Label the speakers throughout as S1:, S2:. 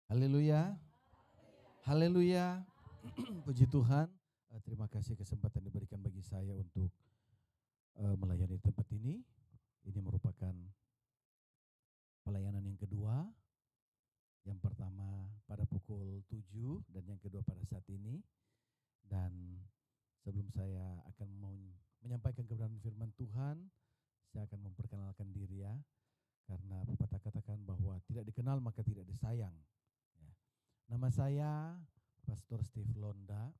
S1: Haleluya, haleluya, puji Tuhan. Terima kasih kesempatan diberikan bagi saya untuk melayani tempat ini. Ini merupakan pelayanan yang kedua. Yang pertama pada pukul 7 dan yang kedua pada saat ini. Dan sebelum saya akan menyampaikan kebenaran firman Tuhan, saya akan memperkenalkan diri ya. Karena pepatah katakan bahwa tidak dikenal maka tidak disayang. Ya. Nama saya Pastor Steve Londa.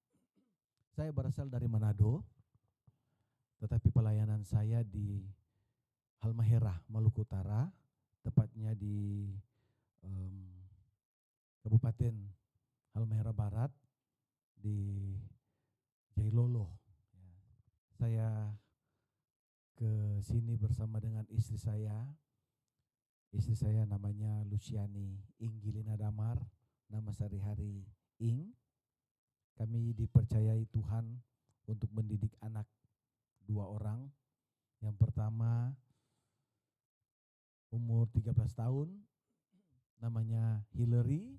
S1: Saya berasal dari Manado, tetapi pelayanan saya di Halmahera, Maluku Utara, tepatnya di Kabupaten Halmahera Barat, di Jailolo. Saya ke sini bersama dengan istri saya. Istri saya namanya Luciani Inggilina Damar, nama sehari-hari Ing. Kami dipercayai Tuhan untuk mendidik anak 2 orang. Yang pertama umur 13 tahun, namanya Hillary,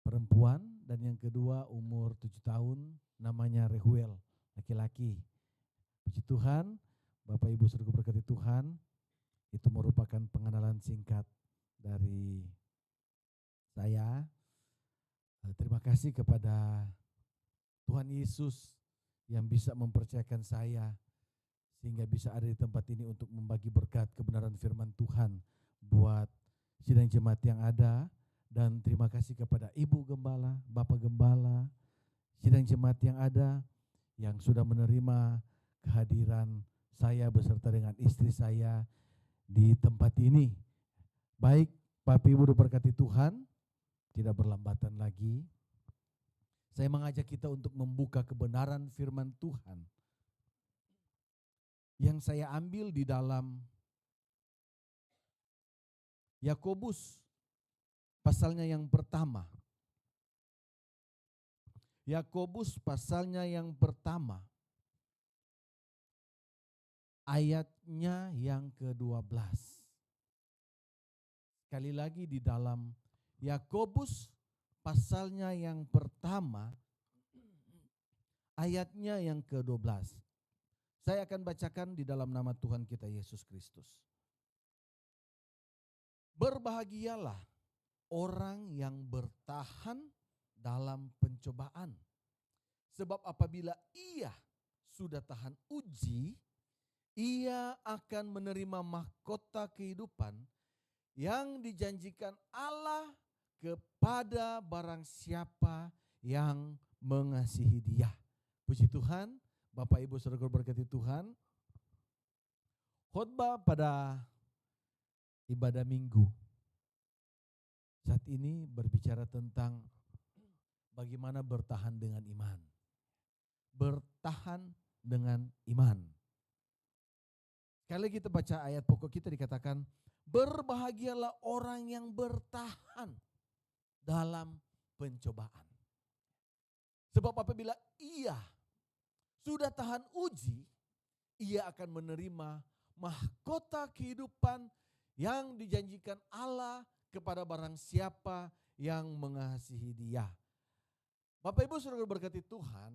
S1: perempuan. Dan yang kedua umur 7 tahun, namanya Rehuel, laki-laki. Puji Tuhan, Bapak Ibu saudara berkati Tuhan, itu merupakan pengenalan singkat dari saya. Terima kasih kepada Tuhan Yesus yang bisa mempercayakan saya sehingga bisa ada di tempat ini untuk membagi berkat kebenaran firman Tuhan buat sidang jemaat yang ada. Dan terima kasih kepada Ibu Gembala, Bapak Gembala, sidang jemaat yang ada yang sudah menerima kehadiran saya beserta dengan istri saya di tempat ini. Baik, Bapak Ibu diberkati Tuhan, tidak berlambatan lagi. Saya mengajak kita untuk membuka kebenaran firman Tuhan yang saya ambil di dalam Yakobus pasalnya yang pertama. Yakobus pasalnya yang pertama, ayatnya yang ke-12. Sekali lagi di dalam Yakobus pasalnya yang pertama, ayatnya yang ke-12. Saya akan bacakan di dalam nama Tuhan kita Yesus Kristus. Berbahagialah orang yang bertahan dalam pencobaan. Sebab apabila ia sudah tahan uji, ia akan menerima mahkota kehidupan yang dijanjikan Allah kepada barang siapa yang mengasihi Dia. Puji Tuhan, Bapak Ibu saudara berkati Tuhan. Khotbah pada ibadah Minggu saat ini berbicara tentang bagaimana bertahan dengan iman. Bertahan dengan iman. Sekali kita baca ayat pokok kita dikatakan, berbahagialah orang yang bertahan dalam pencobaan. Sebab apabila ia sudah tahan uji, ia akan menerima mahkota kehidupan yang dijanjikan Allah kepada barang siapa yang mengasihi Dia. Bapak Ibu saudara berkati Tuhan,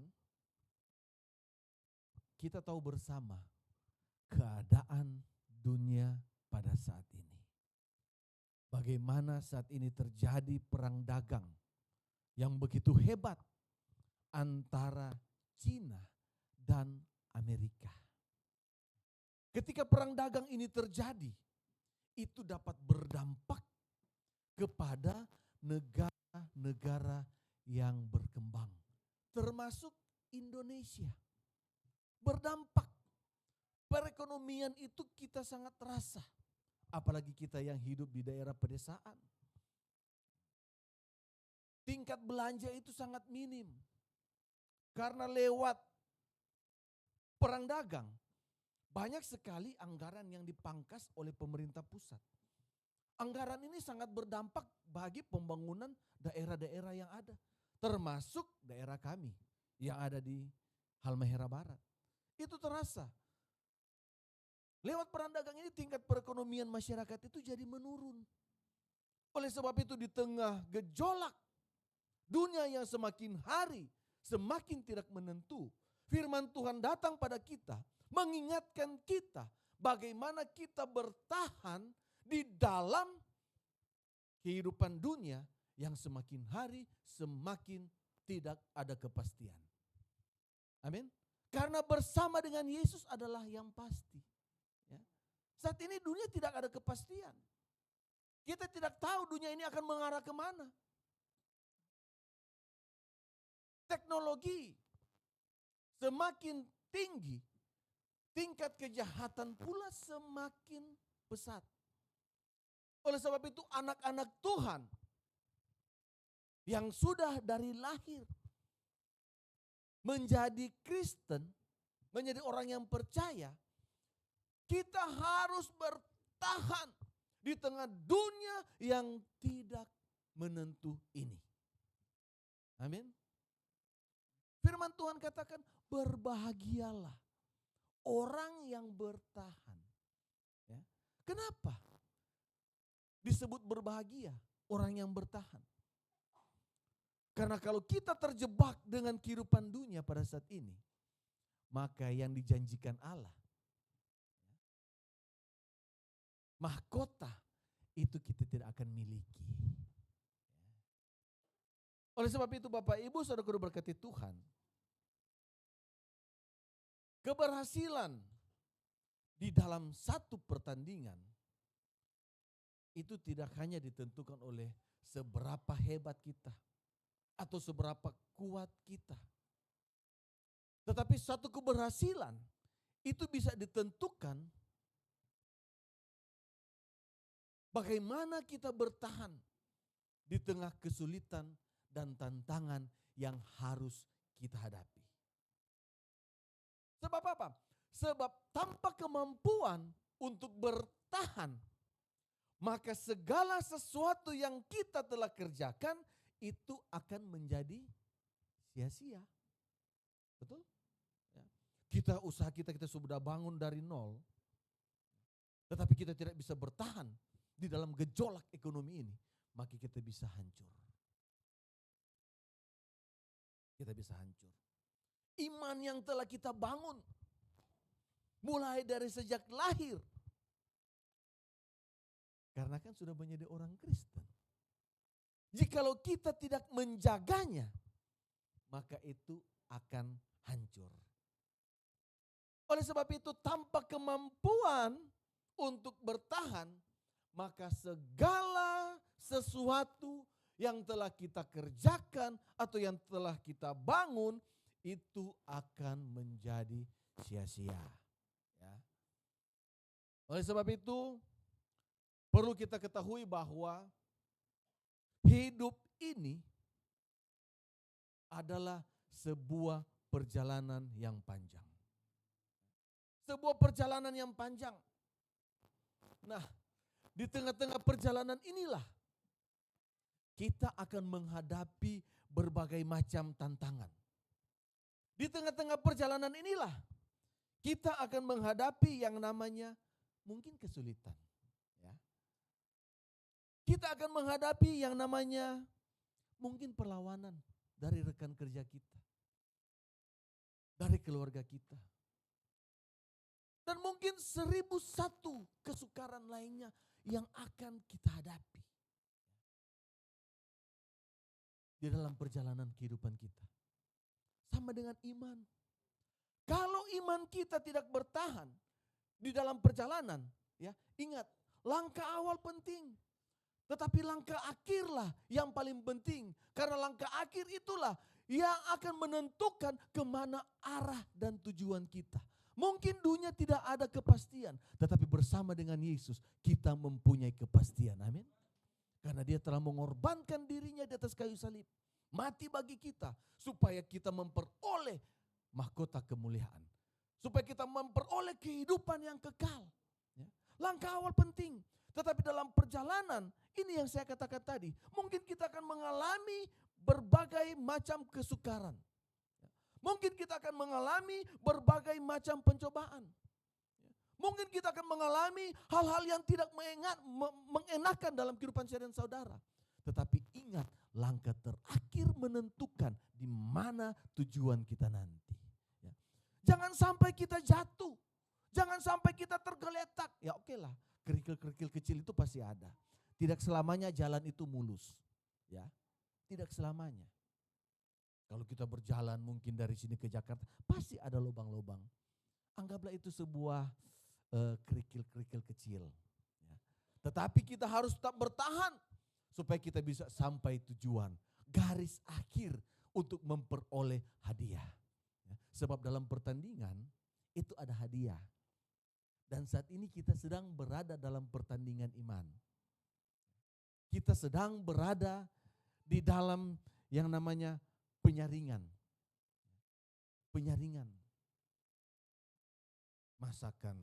S1: kita tahu bersama keadaan dunia pada saat ini. Bagaimana saat ini terjadi perang dagang yang begitu hebat antara Cina dan Amerika. Ketika perang dagang ini terjadi, itu dapat berdampak kepada negara-negara yang berkembang, termasuk Indonesia. Berdampak. Perekonomian itu kita sangat terasa, apalagi kita yang hidup di daerah pedesaan. Tingkat belanja itu sangat minim, karena lewat perang dagang, banyak sekali anggaran yang dipangkas oleh pemerintah pusat. Anggaran ini sangat berdampak bagi pembangunan daerah-daerah yang ada, termasuk daerah kami yang ada di Halmahera Barat. Itu terasa. Lewat perang dagang ini tingkat perekonomian masyarakat itu jadi menurun. Oleh sebab itu di tengah gejolak dunia yang semakin hari semakin tidak menentu, firman Tuhan datang pada kita, mengingatkan kita bagaimana kita bertahan di dalam kehidupan dunia yang semakin hari semakin tidak ada kepastian. Amin. Karena bersama dengan Yesus adalah yang pasti. Ya. Saat ini dunia tidak ada kepastian. Kita tidak tahu dunia ini akan mengarah kemana. Teknologi semakin tinggi, tingkat kejahatan pula semakin pesat. Oleh sebab itu anak-anak Tuhan yang sudah dari lahir menjadi Kristen, menjadi orang yang percaya, kita harus bertahan di tengah dunia yang tidak menentu ini. Amin. Firman Tuhan katakan, berbahagialah orang yang bertahan. Ya. Kenapa disebut berbahagia orang yang bertahan? Karena kalau kita terjebak dengan kehidupan dunia pada saat ini, maka yang dijanjikan Allah, mahkota itu kita tidak akan miliki. Oleh sebab itu Bapak Ibu saudara berkati Tuhan, keberhasilan di dalam satu pertandingan itu tidak hanya ditentukan oleh seberapa hebat kita atau seberapa kuat kita. Tetapi satu keberhasilan itu bisa ditentukan bagaimana kita bertahan di tengah kesulitan dan tantangan yang harus kita hadapi. Sebab apa? Sebab tanpa kemampuan untuk bertahan, maka segala sesuatu yang kita telah kerjakan itu akan menjadi sia-sia. Betul? Ya. Kita sudah bangun dari nol, tetapi kita tidak bisa bertahan di dalam gejolak ekonomi ini, maka kita bisa hancur. Kita bisa hancur. Iman yang telah kita bangun, mulai dari sejak lahir, karena kan sudah menjadi orang Kristen. Jikalau kita tidak menjaganya, maka itu akan hancur. Oleh sebab itu tanpa kemampuan untuk bertahan, maka segala sesuatu yang telah kita kerjakan atau yang telah kita bangun itu akan menjadi sia-sia. Ya. Oleh sebab itu perlu kita ketahui bahwa hidup ini adalah sebuah perjalanan yang panjang. Sebuah perjalanan yang panjang. Nah, di tengah-tengah perjalanan inilah kita akan menghadapi berbagai macam tantangan. Di tengah-tengah perjalanan inilah kita akan menghadapi yang namanya mungkin kesulitan. Ya. Kita akan menghadapi yang namanya mungkin perlawanan dari rekan kerja kita, dari keluarga kita. Dan mungkin 1001 kesukaran lainnya yang akan kita hadapi di dalam perjalanan kehidupan kita. Sama dengan iman. Kalau iman kita tidak bertahan di dalam perjalanan, ya, ingat, langkah awal penting. Tetapi langkah akhirlah yang paling penting. Karena langkah akhir itulah yang akan menentukan kemana arah dan tujuan kita. Mungkin dunia tidak ada kepastian, tetapi bersama dengan Yesus kita mempunyai kepastian. Amin. Karena dia telah mengorbankan dirinya di atas kayu salib. Mati bagi kita supaya kita memperoleh mahkota kemuliaan. Supaya kita memperoleh kehidupan yang kekal. Ya. Langkah awal penting. Tetapi dalam perjalanan, ini yang saya katakan tadi, mungkin kita akan mengalami berbagai macam kesukaran. Mungkin kita akan mengalami berbagai macam pencobaan. Mungkin kita akan mengalami hal-hal yang tidak mengenakan dalam kehidupan saya dan saudara. Tetapi ingat, langkah terakhir menentukan di mana tujuan kita nanti. Ya. Jangan sampai kita jatuh. Jangan sampai kita tergeletak. Ya oke lah, kerikil-kerikil kecil itu pasti ada. Tidak selamanya jalan itu mulus. Ya, tidak selamanya. Kalau kita berjalan mungkin dari sini ke Jakarta, pasti ada lubang-lubang. Anggaplah itu sebuah kerikil-kerikil kecil. Ya. Tetapi kita harus tetap bertahan supaya kita bisa sampai tujuan. Garis akhir untuk memperoleh hadiah. Ya. Sebab dalam pertandingan itu ada hadiah. Dan saat ini kita sedang berada dalam pertandingan iman. Kita sedang berada di dalam yang namanya penyaringan. Penyaringan. Masakan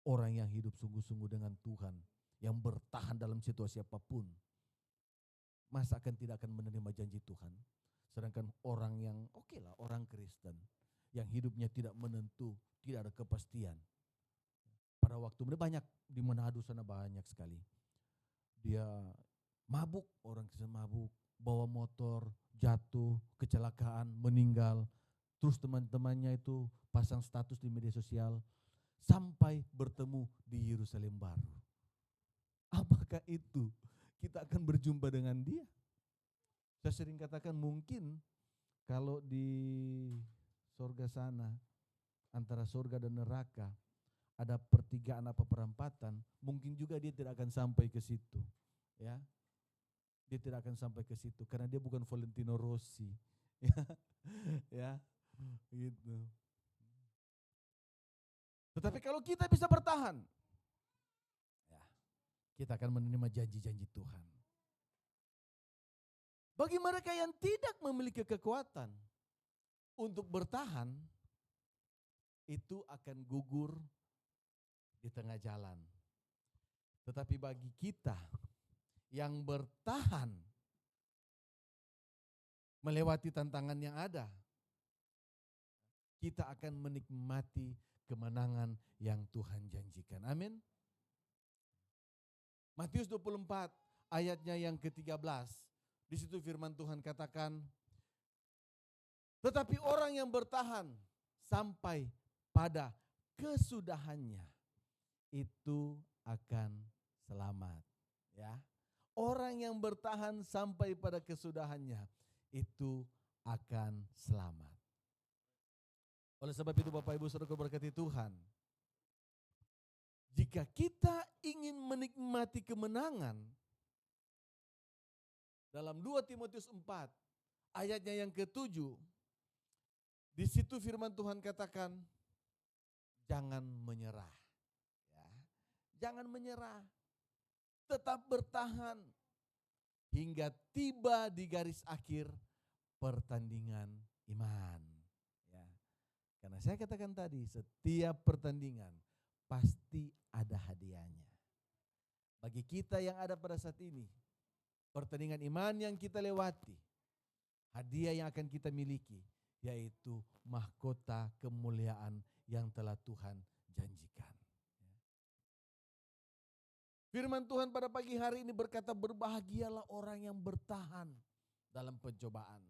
S1: orang yang hidup sungguh-sungguh dengan Tuhan, yang bertahan dalam situasi apapun, masa akan tidak akan menerima janji Tuhan. Sedangkan orang yang oke lah, orang Kristen, yang hidupnya tidak menentu, tidak ada kepastian. Pada waktu banyak di Manado sana banyak sekali. Dia mabuk, orang Kristen mabuk, bawa motor, jatuh, kecelakaan, meninggal. Terus teman-temannya itu pasang status di media sosial, sampai bertemu di Yerusalem baru. Apakah itu kita akan berjumpa dengan dia? Saya sering katakan mungkin kalau di surga sana, antara surga dan neraka, ada pertigaan apa perempatan, mungkin juga dia tidak akan sampai ke situ. Ya, dia tidak akan sampai ke situ karena dia bukan Valentino Rossi. Ya, gitu. Tetapi kalau kita bisa bertahan, ya, kita akan menerima janji-janji Tuhan. Bagi mereka yang tidak memiliki kekuatan untuk bertahan, itu akan gugur di tengah jalan. Tetapi bagi kita yang bertahan melewati tantangan yang ada, kita akan menikmati kemenangan yang Tuhan janjikan. Amin. Matius 24 ayatnya yang ke-13. Di situ firman Tuhan katakan, tetapi orang yang bertahan sampai pada kesudahannya itu akan selamat. Ya, orang yang bertahan sampai pada kesudahannya itu akan selamat. Oleh sebab itu Bapak Ibu Saudara berkati Tuhan, jika kita ingin menikmati kemenangan, dalam 2 Timotius 4 ayatnya yang ke-7, di situ firman Tuhan katakan, jangan menyerah. Ya, jangan menyerah, tetap bertahan hingga tiba di garis akhir pertandingan iman. Ya. Karena saya katakan tadi, setiap pertandingan pasti ada hadiahnya. Bagi kita yang ada pada saat ini, pertandingan iman yang kita lewati, hadiah yang akan kita miliki, yaitu mahkota kemuliaan yang telah Tuhan janjikan. Firman Tuhan pada pagi hari ini berkata, berbahagialah orang yang bertahan dalam pencobaan.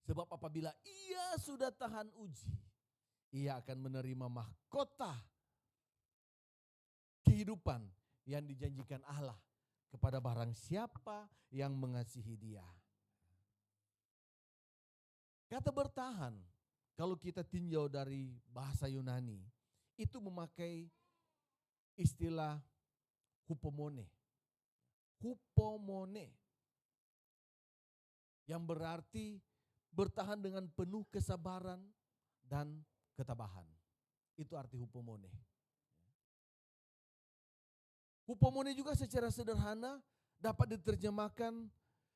S1: Sebab apabila ia sudah tahan uji, ia akan menerima mahkota kehidupan yang dijanjikan Allah kepada barang siapa yang mengasihi dia. Kata bertahan, kalau kita tinjau dari bahasa Yunani, itu memakai istilah hupomone. Hupomone. Yang berarti bertahan dengan penuh kesabaran dan ketabahan. Itu arti hupomone. Hupomone juga secara sederhana dapat diterjemahkan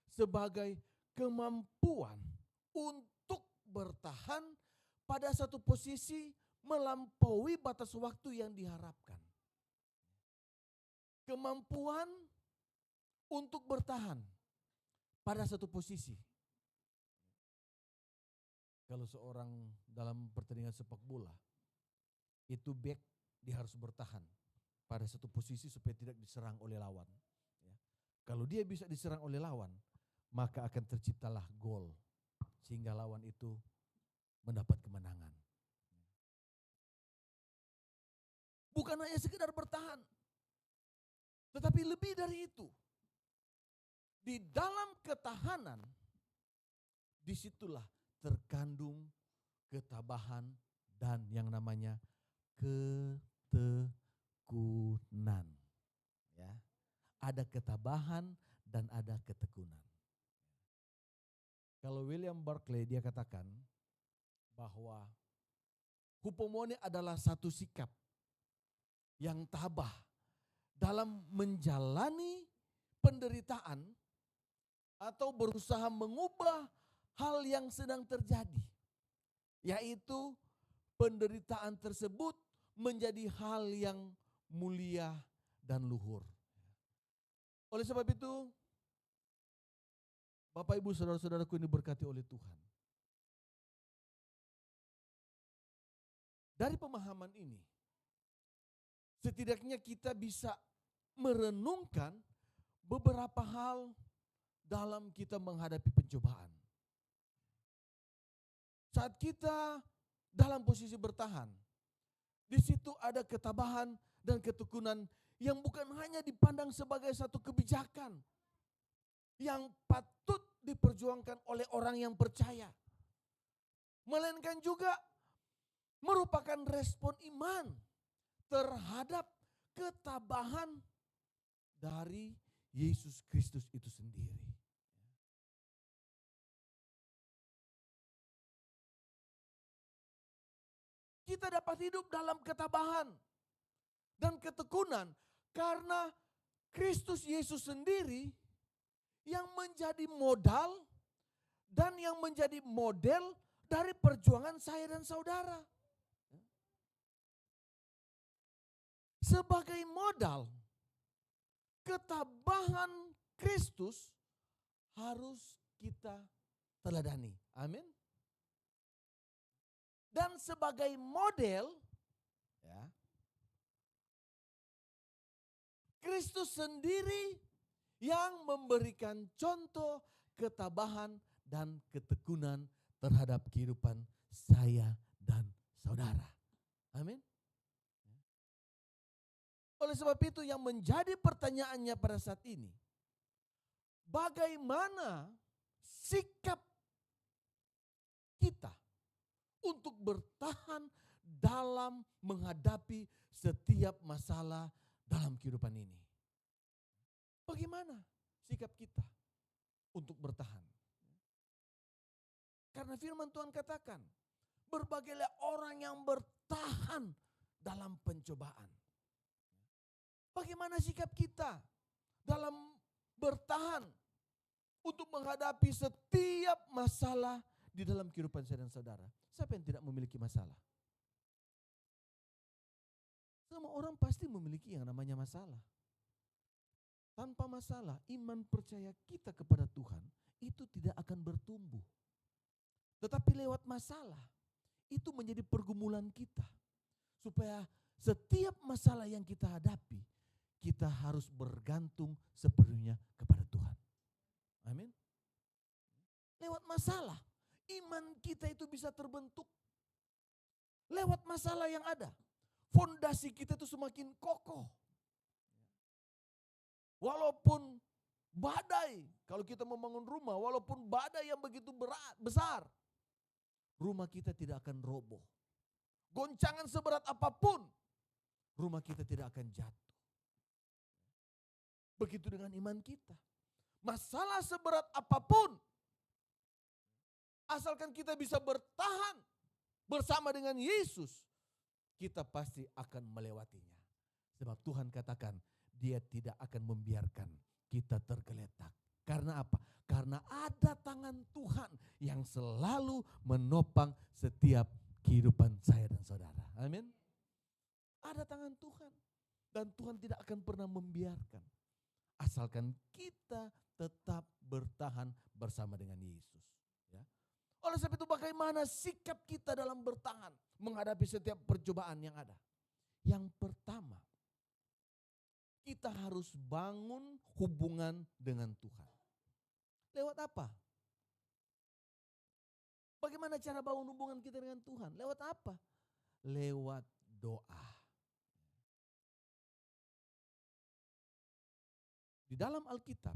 S1: sebagai kemampuan untuk bertahan pada satu posisi melampaui batas waktu yang diharapkan. Kemampuan untuk bertahan pada satu posisi. Kalau seorang dalam pertandingan sepak bola, itu back dia harus bertahan pada satu posisi supaya tidak diserang oleh lawan. Ya. Kalau dia bisa diserang oleh lawan, maka akan terciptalah gol sehingga lawan itu mendapat kemenangan. Bukan hanya sekedar bertahan, tetapi lebih dari itu. Di dalam ketahanan, disitulah terkandung ketabahan dan yang namanya ketekunan. Ya, ada ketabahan dan ada ketekunan. Kalau William Barclay dia katakan bahwa hupomone adalah satu sikap yang tabah dalam menjalani penderitaan atau berusaha mengubah hal yang sedang terjadi. Yaitu penderitaan tersebut menjadi hal yang mulia dan luhur. Oleh sebab itu, Bapak Ibu saudara-saudaraku ini diberkati oleh Tuhan. Dari pemahaman ini, setidaknya kita bisa merenungkan beberapa hal dalam kita menghadapi pencobaan. Saat kita dalam posisi bertahan, di situ ada ketabahan dan ketekunan yang bukan hanya dipandang sebagai satu kebijakan yang patut diperjuangkan oleh orang yang percaya, melainkan juga merupakan respon iman terhadap ketabahan dari Yesus Kristus itu sendiri. Kita dapat hidup dalam ketabahan dan ketekunan karena Kristus Yesus sendiri yang menjadi modal dan yang menjadi model dari perjuangan saya dan saudara. Sebagai modal, ketabahan Kristus harus kita teladani. Amin. Dan sebagai model, ya, Kristus sendiri yang memberikan contoh ketabahan dan ketekunan terhadap kehidupan saya dan saudara. Amin. Oleh sebab itu yang menjadi pertanyaannya pada saat ini, bagaimana sikap kita untuk bertahan dalam menghadapi setiap masalah dalam kehidupan ini? Bagaimana sikap kita untuk bertahan? Karena firman Tuhan katakan, berbagailah orang yang bertahan dalam pencobaan. Bagaimana sikap kita dalam bertahan untuk menghadapi setiap masalah di dalam kehidupan saya dan saudara? Siapa yang tidak memiliki masalah? Semua orang pasti memiliki yang namanya masalah. Tanpa masalah, iman percaya kita kepada Tuhan itu tidak akan bertumbuh. Tetapi lewat masalah, itu menjadi pergumulan kita. Supaya setiap masalah yang kita hadapi, kita harus bergantung sepenuhnya kepada Tuhan. Amin. Lewat masalah, iman kita itu bisa terbentuk. Lewat masalah yang ada, fondasi kita itu semakin kokoh. Walaupun badai, kalau kita membangun rumah, walaupun badai yang begitu besar, rumah kita tidak akan roboh. Goncangan seberat apapun, rumah kita tidak akan jatuh. Begitu dengan iman kita. Masalah seberat apapun, asalkan kita bisa bertahan bersama dengan Yesus, kita pasti akan melewatinya. Sebab Tuhan katakan, Dia tidak akan membiarkan kita tergeletak. Karena apa? Karena ada tangan Tuhan yang selalu menopang setiap kehidupan saya dan saudara. Amin. Ada tangan Tuhan. Dan Tuhan tidak akan pernah membiarkan. Asalkan kita tetap bertahan bersama dengan Yesus. Ya. Oleh sebab itu bagaimana sikap kita dalam bertahan menghadapi setiap percobaan yang ada? Yang pertama, kita harus bangun hubungan dengan Tuhan. Lewat apa? Bagaimana cara bangun hubungan kita dengan Tuhan? Lewat apa? Lewat doa. Di dalam Alkitab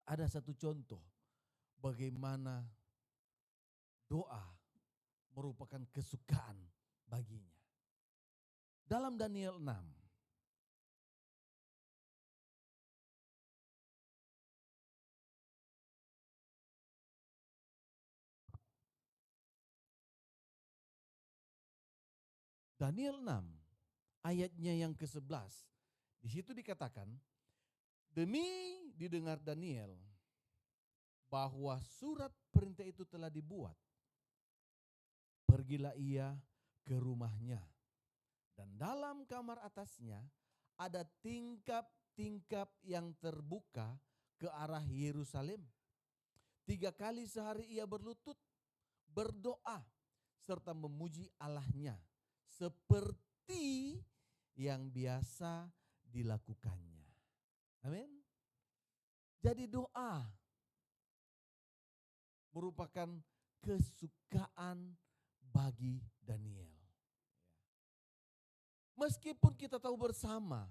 S1: ada satu contoh bagaimana doa merupakan kesukaan baginya. Dalam Daniel 6, Daniel 6 ayatnya yang ke-11, di situ dikatakan, demi didengar Daniel bahwa surat perintah itu telah dibuat, pergilah ia ke rumahnya, dan dalam kamar atasnya ada tingkap-tingkap yang terbuka ke arah Yerusalem. 3 kali sehari ia berlutut, berdoa, serta memuji Allahnya seperti yang biasa dilakukannya. Amin. Jadi doa merupakan kesukaan bagi Daniel. Meskipun kita tahu bersama,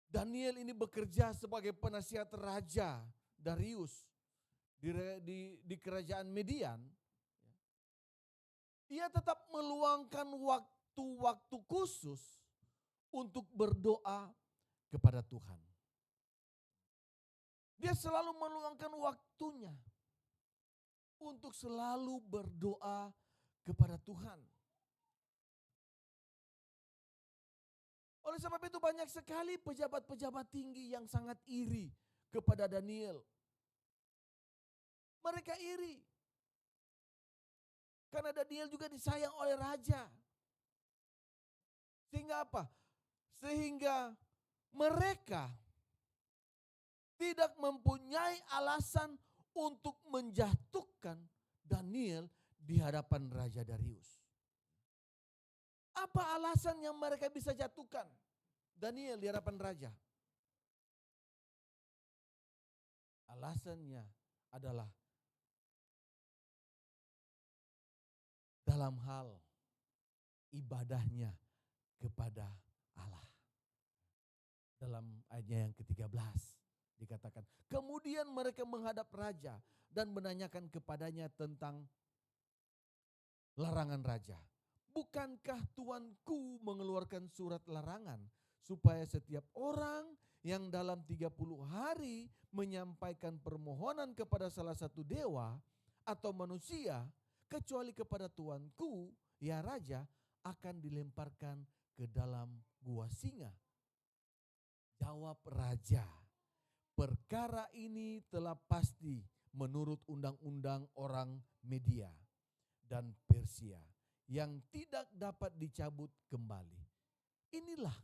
S1: Daniel ini bekerja sebagai penasihat Raja Darius di kerajaan Median. Ia tetap meluangkan waktu-waktu khusus untuk berdoa kepada Tuhan. Dia selalu meluangkan waktunya untuk selalu berdoa kepada Tuhan. Oleh sebab itu banyak sekali pejabat-pejabat tinggi yang sangat iri kepada Daniel. Mereka iri. Karena Daniel juga disayang oleh raja. Sehingga apa? Sehingga mereka tidak mempunyai alasan untuk menjatuhkan Daniel di hadapan Raja Darius. Apa alasan yang mereka bisa jatuhkan Daniel di hadapan raja? Alasannya adalah dalam hal ibadahnya kepada Allah. Dalam ayatnya yang ke-13 dikatakan, kemudian mereka menghadap raja dan menanyakan kepadanya tentang larangan raja. Bukankah tuanku mengeluarkan surat larangan supaya setiap orang yang dalam 30 hari menyampaikan permohonan kepada salah satu dewa atau manusia, kecuali kepada tuanku, ya raja, akan dilemparkan ke dalam gua singa? Jawab raja, perkara ini telah pasti menurut undang-undang orang Media dan Persia yang tidak dapat dicabut kembali. Inilah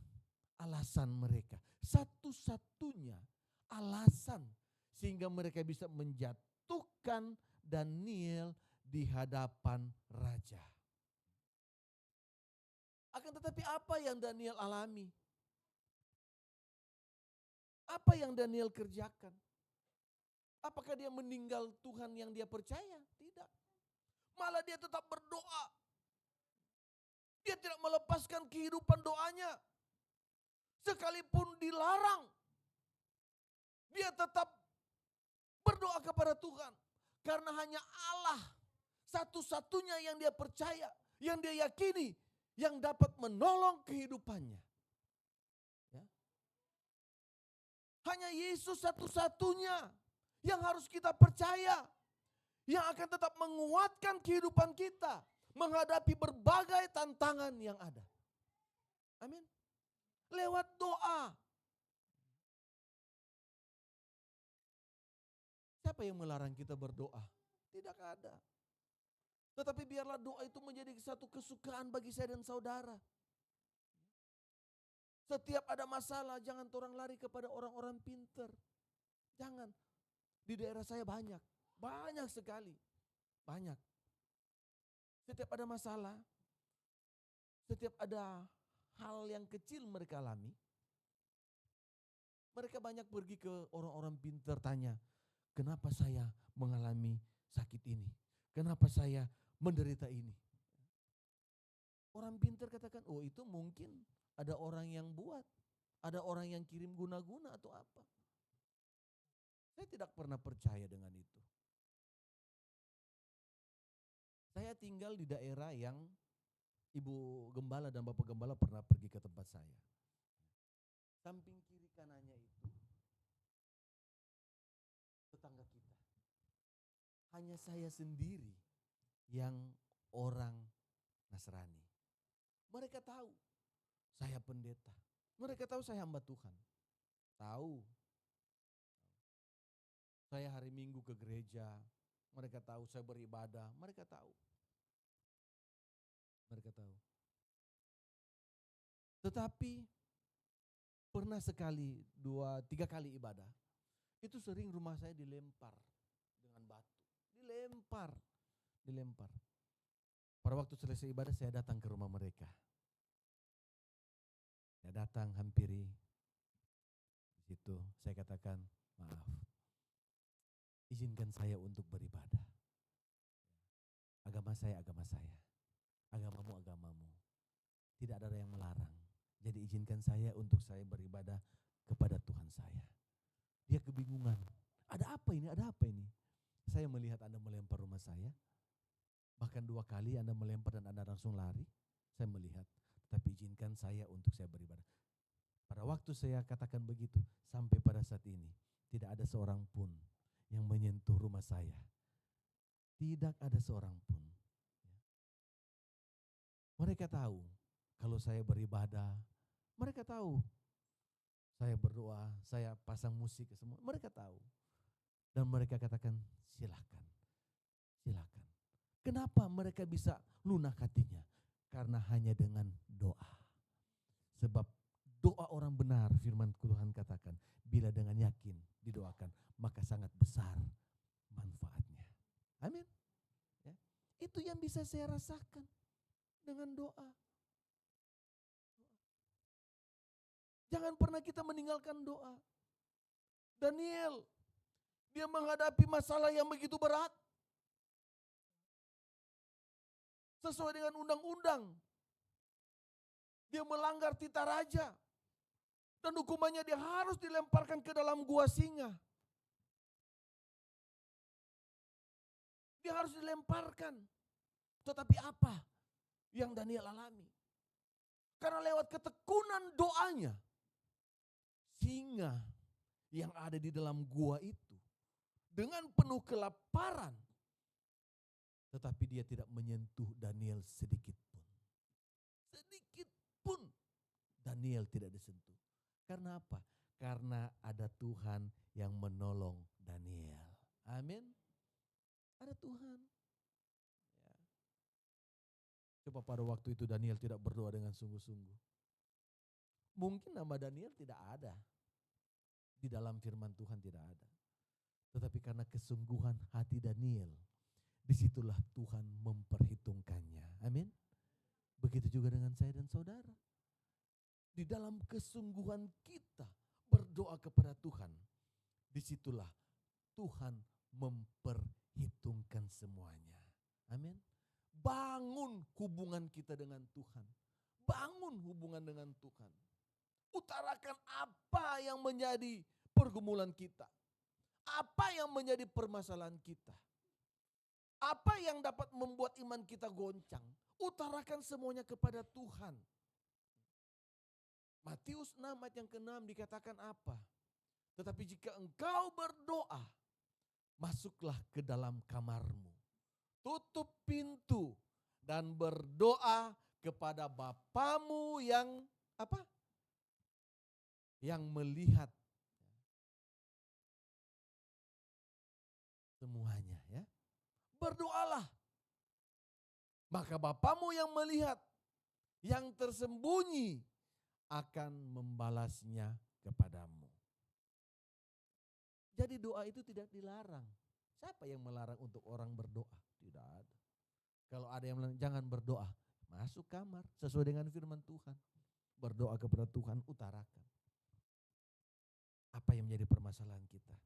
S1: alasan mereka. Satu-satunya alasan sehingga mereka bisa menjatuhkan Daniel di hadapan raja. Akan tetapi apa yang Daniel alami? Apa yang Daniel kerjakan? Apakah dia meninggal Tuhan yang dia percaya? Tidak. Malah dia tetap berdoa. Dia tidak melepaskan kehidupan doanya. Sekalipun dilarang, dia tetap berdoa kepada Tuhan. Karena hanya Allah satu-satunya yang dia percaya, yang dia yakini, yang dapat menolong kehidupannya. Ya. Hanya Yesus satu-satunya yang harus kita percaya, yang akan tetap menguatkan kehidupan kita menghadapi berbagai tantangan yang ada. Amin. Lewat doa. Siapa yang melarang kita berdoa? Tidak ada. Tetapi biarlah doa itu menjadi satu kesukaan bagi saya dan saudara. Setiap ada masalah, jangan orang lari kepada orang-orang pintar. Jangan. Di daerah saya banyak Banyak sekali. Banyak. Setiap ada masalah, setiap ada hal yang kecil mereka alami, mereka banyak pergi ke orang-orang pintar tanya, kenapa saya mengalami sakit ini? Kenapa saya menderita ini? Orang pintar katakan, oh itu mungkin ada orang yang buat, ada orang yang kirim guna-guna atau apa. Saya tidak pernah percaya dengan itu. Saya tinggal di daerah yang Ibu Gembala dan Bapak Gembala pernah pergi ke tempat saya. Samping kiri kanannya itu tetangga kita. Hanya saya sendiri yang orang Nasrani. Mereka tahu saya pendeta. Mereka tahu saya hamba Tuhan. Tahu. Saya hari Minggu ke gereja. Mereka tahu saya beribadah. Mereka tahu. Mereka tahu. Tetapi pernah sekali, 2-3 kali ibadah. Itu sering rumah saya dilempar dengan batu. Dilempar. Pada waktu selesai ibadah saya datang ke rumah mereka. Saya datang hampiri di situ. Saya katakan, maaf, izinkan saya untuk beribadah. Agama saya, agamamu, agamamu. Tidak ada yang melarang. Jadi izinkan saya untuk saya beribadah kepada Tuhan saya. Dia kebingungan. Ada apa ini? Ada apa ini? Saya melihat Anda melempar rumah saya. Bahkan 2 kali Anda melempar dan Anda langsung lari. Saya melihat. Tapi izinkan saya untuk saya beribadah. Pada waktu saya katakan begitu, sampai pada saat ini, tidak ada seorang pun yang menyentuh rumah saya. Tidak ada seorang pun. Mereka tahu kalau saya beribadah. Mereka tahu saya berdoa, saya pasang musik semua. Mereka tahu. Dan mereka katakan, silakan. Kenapa mereka bisa lunak hatinya? Karena hanya dengan doa. Sebab doa orang benar, firman Tuhan katakan, bila dengan yakin didoakan, maka sangat besar manfaatnya. Amin. Ya. Itu yang bisa saya rasakan dengan doa. Jangan pernah kita meninggalkan doa. Daniel, dia menghadapi masalah yang begitu berat. Sesuai dengan undang-undang. Dia melanggar titah raja. Dan hukumannya dia harus dilemparkan ke dalam gua singa. Dia harus dilemparkan. Tetapi apa yang Daniel alami? Karena lewat ketekunan doanya, singa yang ada di dalam gua itu dengan penuh kelaparan, tetapi dia tidak menyentuh Daniel sedikit pun. Sedikit pun Daniel tidak disentuh. Karena apa? Karena ada Tuhan yang menolong Daniel. Amin. Ada Tuhan. Ya. Coba pada waktu itu Daniel tidak berdoa dengan sungguh-sungguh. Mungkin nama Daniel tidak ada. Di dalam firman Tuhan tidak ada. Tetapi karena kesungguhan hati Daniel, disitulah Tuhan memperhitungkannya. Amin. Begitu juga dengan saya dan saudara. Di dalam kesungguhan kita berdoa kepada Tuhan, disitulah Tuhan memperhitungkan semuanya. Amin. Bangun hubungan kita dengan Tuhan. Bangun hubungan dengan Tuhan. Utarakan apa yang menjadi pergumulan kita. Apa yang menjadi permasalahan kita. Apa yang dapat membuat iman kita goncang. Utarakan semuanya kepada Tuhan. Matius 6 ayat yang ke-6 dikatakan apa? Tetapi jika engkau berdoa, masuklah ke dalam kamarmu. Tutup pintu dan berdoa kepada Bapamu yang apa? Yang melihat semuanya, ya. Berdoalah. Maka Bapamu yang melihat yang tersembunyi akan membalasnya kepadamu. Jadi doa itu tidak dilarang. Siapa yang melarang untuk orang berdoa? Tidak ada. Kalau ada yang bilang jangan berdoa, masuk kamar sesuai dengan firman Tuhan. Berdoa kepada Tuhan, utarakan. Apa yang menjadi permasalahan kita?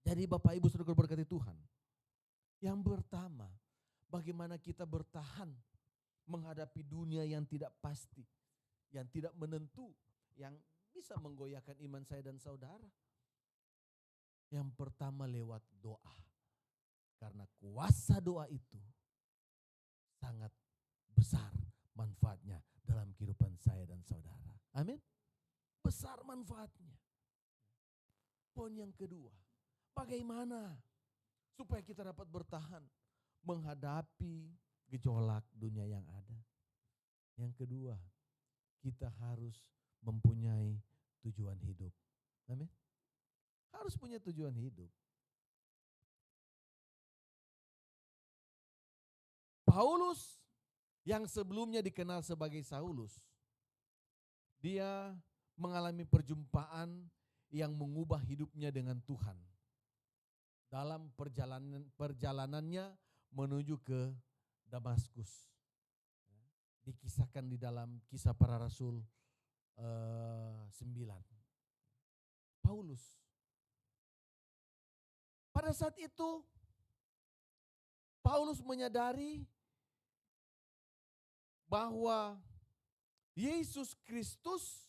S1: Jadi Bapak Ibu Saudara berkati Tuhan. Yang pertama, bagaimana kita bertahan menghadapi dunia yang tidak pasti, yang tidak menentu, yang bisa menggoyahkan iman saya dan saudara. Yang pertama lewat doa. Karena kuasa doa itu sangat besar manfaatnya dalam kehidupan saya dan saudara. Amin. Besar manfaatnya. Poin yang kedua, bagaimana supaya kita dapat bertahan menghadapi gejolak dunia yang ada. Yang kedua, kita harus mempunyai tujuan hidup. Amin. Harus punya tujuan hidup. Paulus yang sebelumnya dikenal sebagai Saulus, dia mengalami perjumpaan yang mengubah hidupnya dengan Tuhan. Dalam perjalanannya menuju ke Damaskus. Dikisahkan di dalam Kisah Para Rasul 9. Paulus. Pada saat itu Paulus menyadari bahwa Yesus Kristus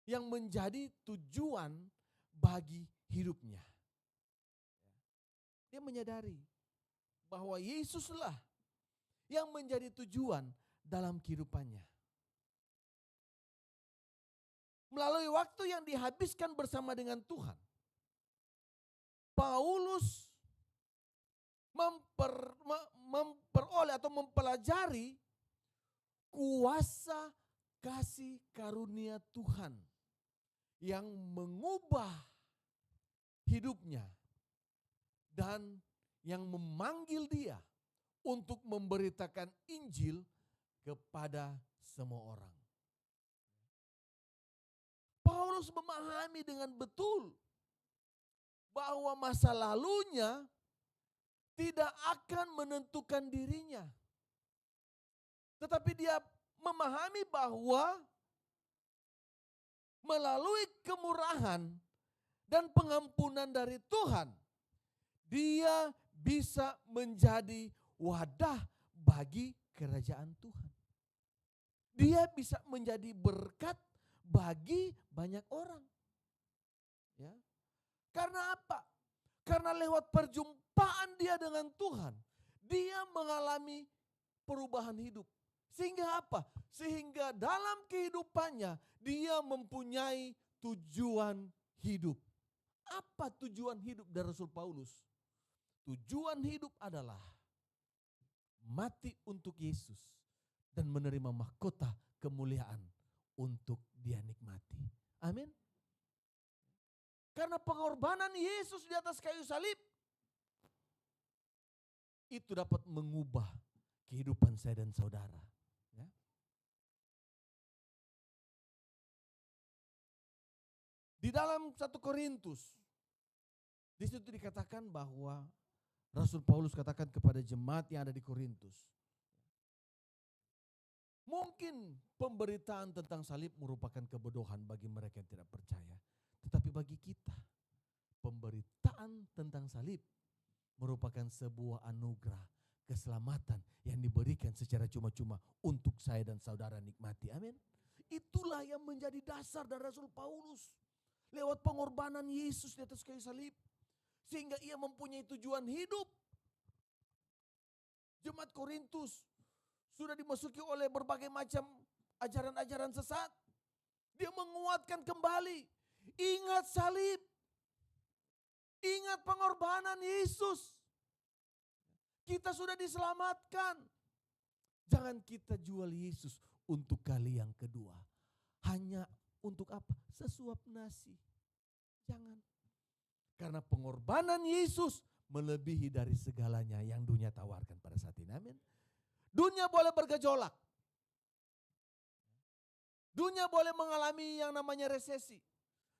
S1: yang menjadi tujuan bagi hidupnya. Dia menyadari bahwa Yesuslah yang menjadi tujuan dalam kehidupannya. Melalui waktu yang dihabiskan bersama dengan Tuhan, Paulus memperoleh atau mempelajari kuasa kasih karunia Tuhan yang mengubah hidupnya dan yang memanggil dia untuk memberitakan Injil kepada semua orang. Paulus memahami dengan betul bahwa masa lalunya tidak akan menentukan dirinya. Tetapi dia memahami bahwa melalui kemurahan dan pengampunan dari Tuhan, dia bisa menjadi wadah bagi kerajaan Tuhan. Dia bisa menjadi berkat bagi banyak orang. Ya. Karena apa? Karena lewat perjumpaan dia dengan Tuhan, dia mengalami perubahan hidup. Sehingga apa? Sehingga dalam kehidupannya dia mempunyai tujuan hidup. Apa tujuan hidup dari Rasul Paulus? Tujuan hidup adalah mati untuk Yesus dan menerima mahkota kemuliaan untuk dia nikmati. Amin. Karena pengorbanan Yesus di atas kayu salib itu dapat mengubah kehidupan saya dan saudara. Ya. Di dalam 1 Korintus, di situ dikatakan bahwa Rasul Paulus katakan kepada jemaat yang ada di Korintus, mungkin pemberitaan tentang salib merupakan kebodohan bagi mereka yang tidak percaya. Tetapi bagi kita, pemberitaan tentang salib merupakan sebuah anugerah, keselamatan yang diberikan secara cuma-cuma untuk saya dan saudara nikmati. Amin. Itulah yang menjadi dasar dari Rasul Paulus. Lewat pengorbanan Yesus di atas kayu salib. Sehingga ia mempunyai tujuan hidup. Jemaat Korintus sudah dimasuki oleh berbagai macam ajaran-ajaran sesat. Dia menguatkan kembali. Ingat salib. Ingat pengorbanan Yesus. Kita sudah diselamatkan. Jangan kita jual Yesus untuk kali yang kedua. Hanya untuk apa? Sesuap nasi. Jangan. Karena pengorbanan Yesus melebihi dari segalanya yang dunia tawarkan pada saat ini. Amin. Dunia boleh bergejolak. Dunia boleh mengalami yang namanya resesi.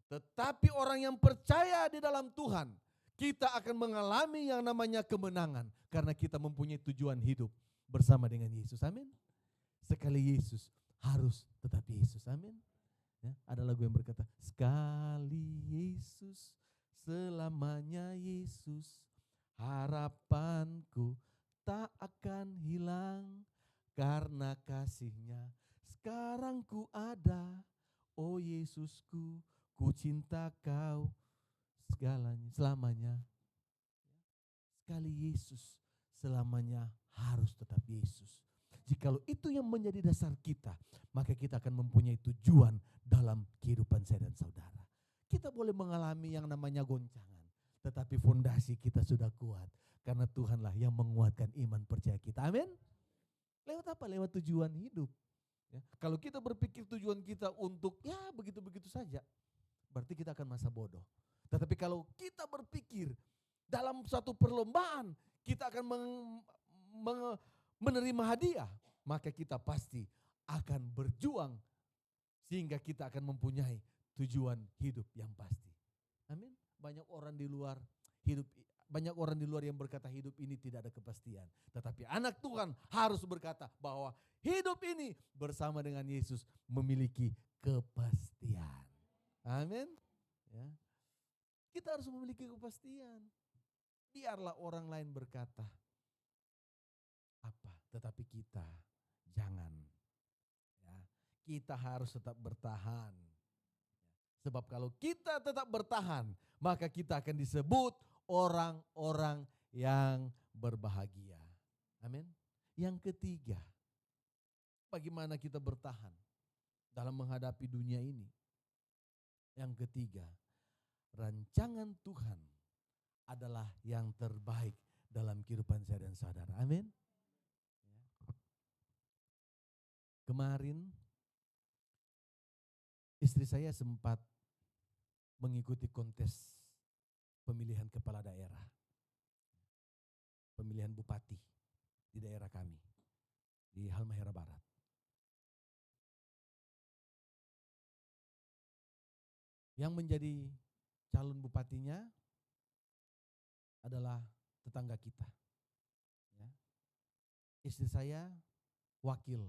S1: Tetapi orang yang percaya di dalam Tuhan, kita akan mengalami yang namanya kemenangan. Karena kita mempunyai tujuan hidup bersama dengan Yesus. Amin. Sekali Yesus, harus tetap Yesus. Amin. Ya, ada lagu yang berkata, sekali Yesus, selamanya Yesus, harapanku tak akan hilang, karena kasih-Nya sekarang ku ada. Oh Yesusku, ku cinta Kau segalanya, selamanya. Sekali Yesus, selamanya harus tetap Yesus. Jikalau itu yang menjadi dasar kita, maka kita akan mempunyai tujuan dalam kehidupan saya dan saudara. Kita boleh mengalami yang namanya goncangan, tetapi fondasi kita sudah kuat. Karena Tuhanlah yang menguatkan iman percaya kita. Amin. Lewat apa? Lewat tujuan hidup. Ya, kalau kita berpikir tujuan kita untuk ya begitu-begitu saja, berarti kita akan masa bodoh. Tetapi kalau kita berpikir dalam suatu perlombaan, kita akan menerima hadiah, maka kita pasti akan berjuang sehingga kita akan mempunyai tujuan hidup yang pasti. Amin. Banyak orang di luar yang berkata hidup ini tidak ada kepastian. Tetapi anak Tuhan harus berkata bahwa hidup ini bersama dengan Yesus memiliki kepastian. Amin. Ya. Kita harus memiliki kepastian. Biarlah orang lain berkata apa, tetapi kita jangan. Ya. Kita harus tetap bertahan. Sebab kalau kita tetap bertahan, maka kita akan disebut orang-orang yang berbahagia. Amin. Yang ketiga, bagaimana kita bertahan dalam menghadapi dunia ini? Yang ketiga, rancangan Tuhan adalah yang terbaik dalam kehidupan saya dan saudara. Amin. Kemarin istri saya sempat mengikuti kontes pemilihan kepala daerah, pemilihan bupati di daerah kami, di Halmahera Barat. Yang menjadi calon bupatinya adalah tetangga kita. Ya. Istri saya wakil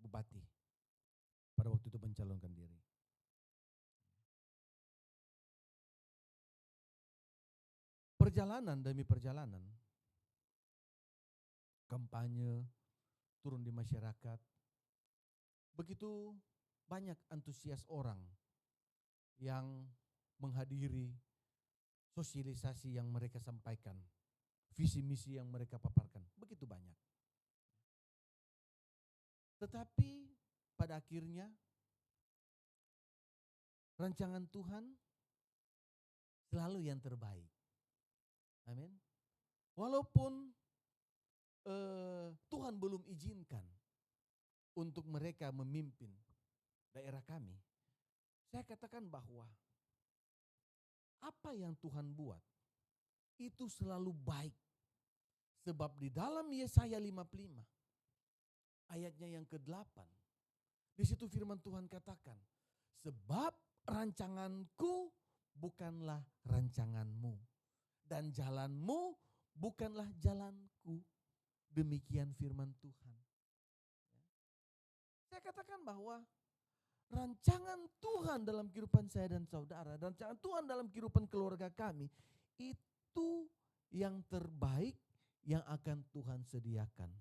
S1: bupati pada waktu itu mencalonkan diri. Perjalanan demi perjalanan, kampanye, turun di masyarakat, begitu banyak antusias orang yang menghadiri sosialisasi yang mereka sampaikan, visi misi yang mereka paparkan, begitu banyak. Tetapi pada akhirnya rancangan Tuhan selalu yang terbaik. Amin. Walaupun Tuhan belum izinkan untuk mereka memimpin daerah kami, saya katakan bahwa apa yang Tuhan buat itu selalu baik. Sebab di dalam Yesaya 55 ayatnya yang ke-8, di situ firman Tuhan katakan, sebab rancanganku bukanlah rancanganmu, dan jalanmu bukanlah jalanku. Demikian firman Tuhan. Saya katakan bahwa rancangan Tuhan dalam kehidupan saya dan saudara, rancangan Tuhan dalam kehidupan keluarga kami, itu yang terbaik yang akan Tuhan sediakan.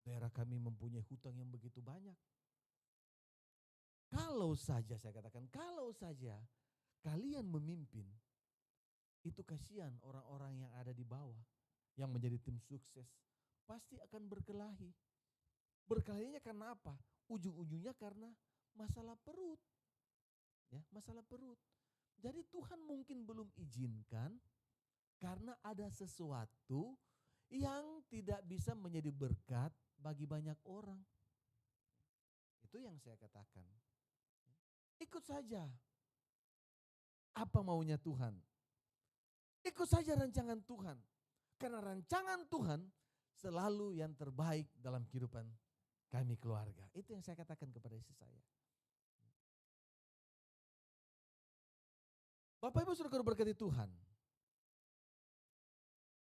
S1: Daerah kami mempunyai hutang yang begitu banyak. Kalau saja, saya katakan, kalau saja kalian memimpin, itu kasihan orang-orang yang ada di bawah, yang menjadi tim sukses, pasti akan berkelahi. Berkelahinya karena apa? Ujung-ujungnya karena masalah perut. Ya, masalah perut. Jadi Tuhan mungkin belum izinkan karena ada sesuatu yang tidak bisa menjadi berkat bagi banyak orang. Itu yang saya katakan. Ikut saja apa maunya Tuhan. Ikut saja rancangan Tuhan. Karena rancangan Tuhan selalu yang terbaik dalam kehidupan kami keluarga. Itu yang saya katakan kepada istri saya. Bapak Ibu Saudara berkati Tuhan.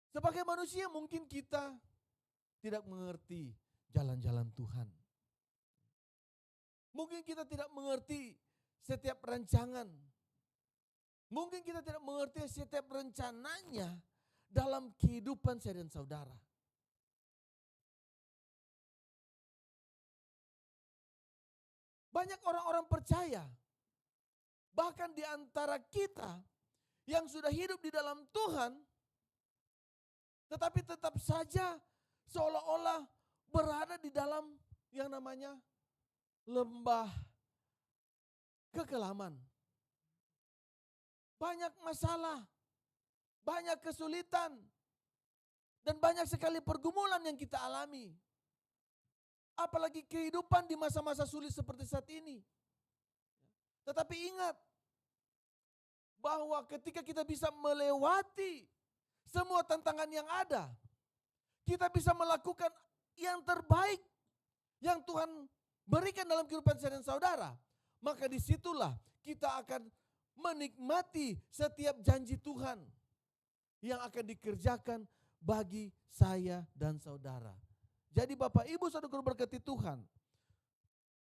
S1: Sebagai manusia mungkin kita tidak mengerti jalan-jalan Tuhan. Mungkin kita tidak mengerti setiap rancangan. Mungkin kita tidak mengerti setiap rencananya dalam kehidupan saya dan saudara. Banyak orang-orang percaya, bahkan di antara kita yang sudah hidup di dalam Tuhan, tetapi tetap saja seolah-olah berada di dalam yang namanya lembah kekelaman. Banyak masalah, banyak kesulitan, dan banyak sekali pergumulan yang kita alami. Apalagi kehidupan di masa-masa sulit seperti saat ini. Tetapi ingat, bahwa ketika kita bisa melewati semua tantangan yang ada, kita bisa melakukan yang terbaik yang Tuhan berikan dalam kehidupan saya dan saudara, maka disitulah kita akan menikmati setiap janji Tuhan yang akan dikerjakan bagi saya dan saudara. Jadi Bapak Ibu Saudara berkati Tuhan,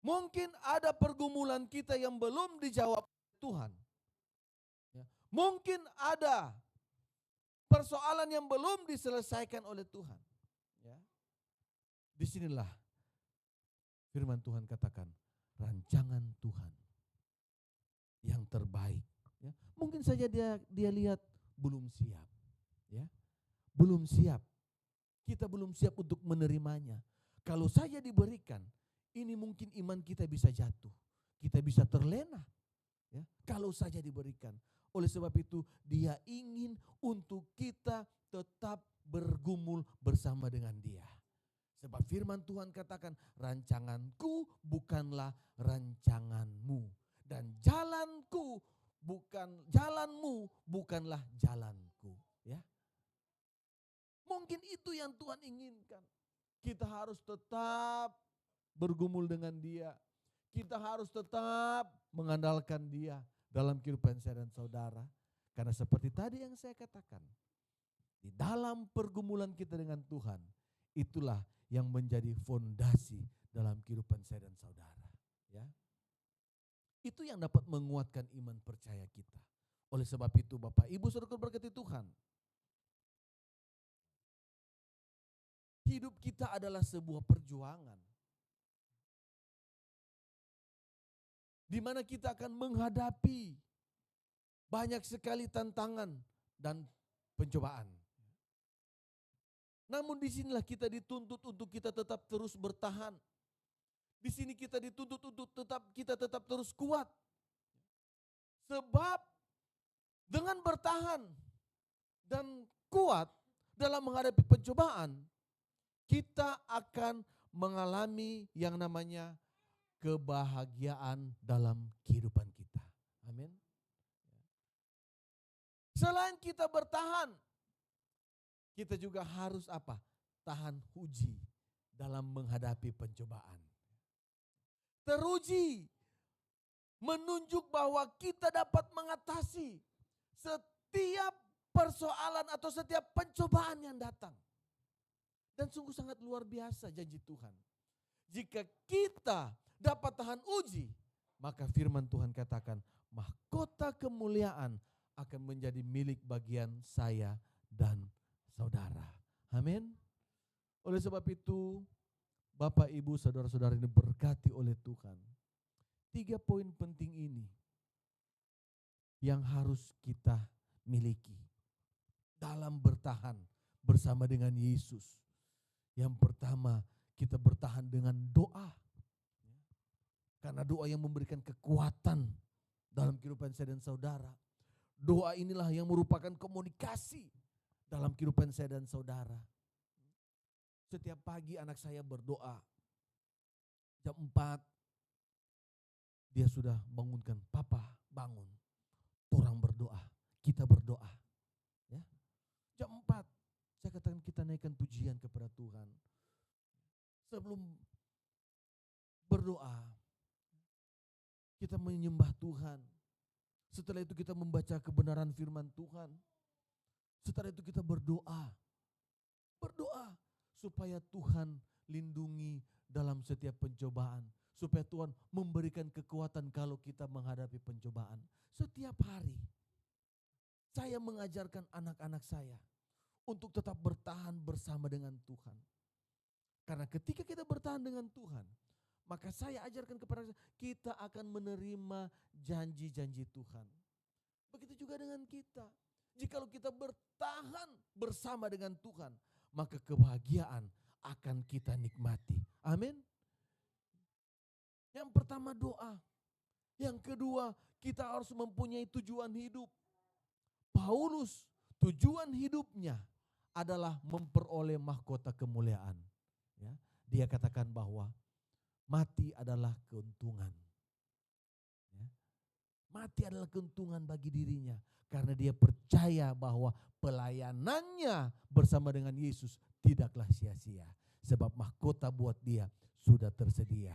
S1: mungkin ada pergumulan kita yang belum dijawab Tuhan. Mungkin ada persoalan yang belum diselesaikan oleh Tuhan. Disinilah firman Tuhan katakan, rancangan Tuhan yang terbaik. Mungkin saja dia lihat belum siap. Belum siap. Kita belum siap untuk menerimanya. Kalau saja diberikan, ini mungkin iman kita bisa jatuh. Kita bisa terlena. Kalau saja diberikan. Oleh sebab itu dia ingin untuk kita tetap bergumul bersama dengan dia. Sebab firman Tuhan katakan, rancanganku bukanlah rancanganmu. Dan jalanmu bukanlah jalanku. Mungkin itu yang Tuhan inginkan. Kita harus tetap bergumul dengan dia. Kita harus tetap mengandalkan dia dalam kehidupan saya dan saudara. Karena seperti tadi yang saya katakan, di dalam pergumulan kita dengan Tuhan, itulah yang menjadi fondasi dalam kehidupan saya dan saudara. Itu yang dapat menguatkan iman percaya kita. Oleh sebab itu Bapak Ibu Saudara berkati Tuhan, hidup kita adalah sebuah perjuangan. Di mana kita akan menghadapi banyak sekali tantangan dan pencobaan. Namun disinilah kita dituntut untuk kita tetap terus bertahan. Di sini kita dituntut untuk kita tetap terus kuat. Sebab dengan bertahan dan kuat dalam menghadapi pencobaan, kita akan mengalami yang namanya kebahagiaan dalam kehidupan kita. Amin. Selain kita bertahan, kita juga harus apa? Tahan uji dalam menghadapi pencobaan. Teruji menunjuk bahwa kita dapat mengatasi setiap persoalan atau setiap pencobaan yang datang. Dan sungguh sangat luar biasa janji Tuhan. Jika kita dapat tahan uji, maka firman Tuhan katakan, mahkota kemuliaan akan menjadi milik bagian saya dan saudara. Amin. Oleh sebab itu, Bapak Ibu saudara-saudara ini berkati oleh Tuhan. 3 poin penting ini yang harus kita miliki dalam bertahan bersama dengan Yesus. Yang pertama, kita bertahan dengan doa. Karena doa yang memberikan kekuatan dalam kehidupan saya dan saudara. Doa inilah yang merupakan komunikasi dalam kehidupan saya dan saudara. Setiap pagi anak saya berdoa. Jam 4 dia sudah bangunkan, papa bangun. Orang berdoa, kita berdoa. Jam 4 saya katakan kita naikkan pujian kepada Tuhan. Sebelum berdoa, kita menyembah Tuhan. Setelah itu kita membaca kebenaran firman Tuhan. Setelah itu kita berdoa. Berdoa supaya Tuhan lindungi dalam setiap pencobaan. Supaya Tuhan memberikan kekuatan kalau kita menghadapi pencobaan. Setiap hari saya mengajarkan anak-anak saya untuk tetap bertahan bersama dengan Tuhan. Karena ketika kita bertahan dengan Tuhan, maka saya ajarkan kepada kita akan menerima janji-janji Tuhan. Begitu juga dengan kita. Jikalau kita bertahan bersama dengan Tuhan, maka kebahagiaan akan kita nikmati. Amin. Yang pertama doa. Yang kedua, kita harus mempunyai tujuan hidup. Paulus, tujuan hidupnya adalah memperoleh mahkota kemuliaan. Ya, dia katakan bahwa mati adalah keuntungan. Ya, mati adalah keuntungan bagi dirinya. Karena dia percaya bahwa pelayanannya bersama dengan Yesus tidaklah sia-sia. Sebab mahkota buat dia sudah tersedia.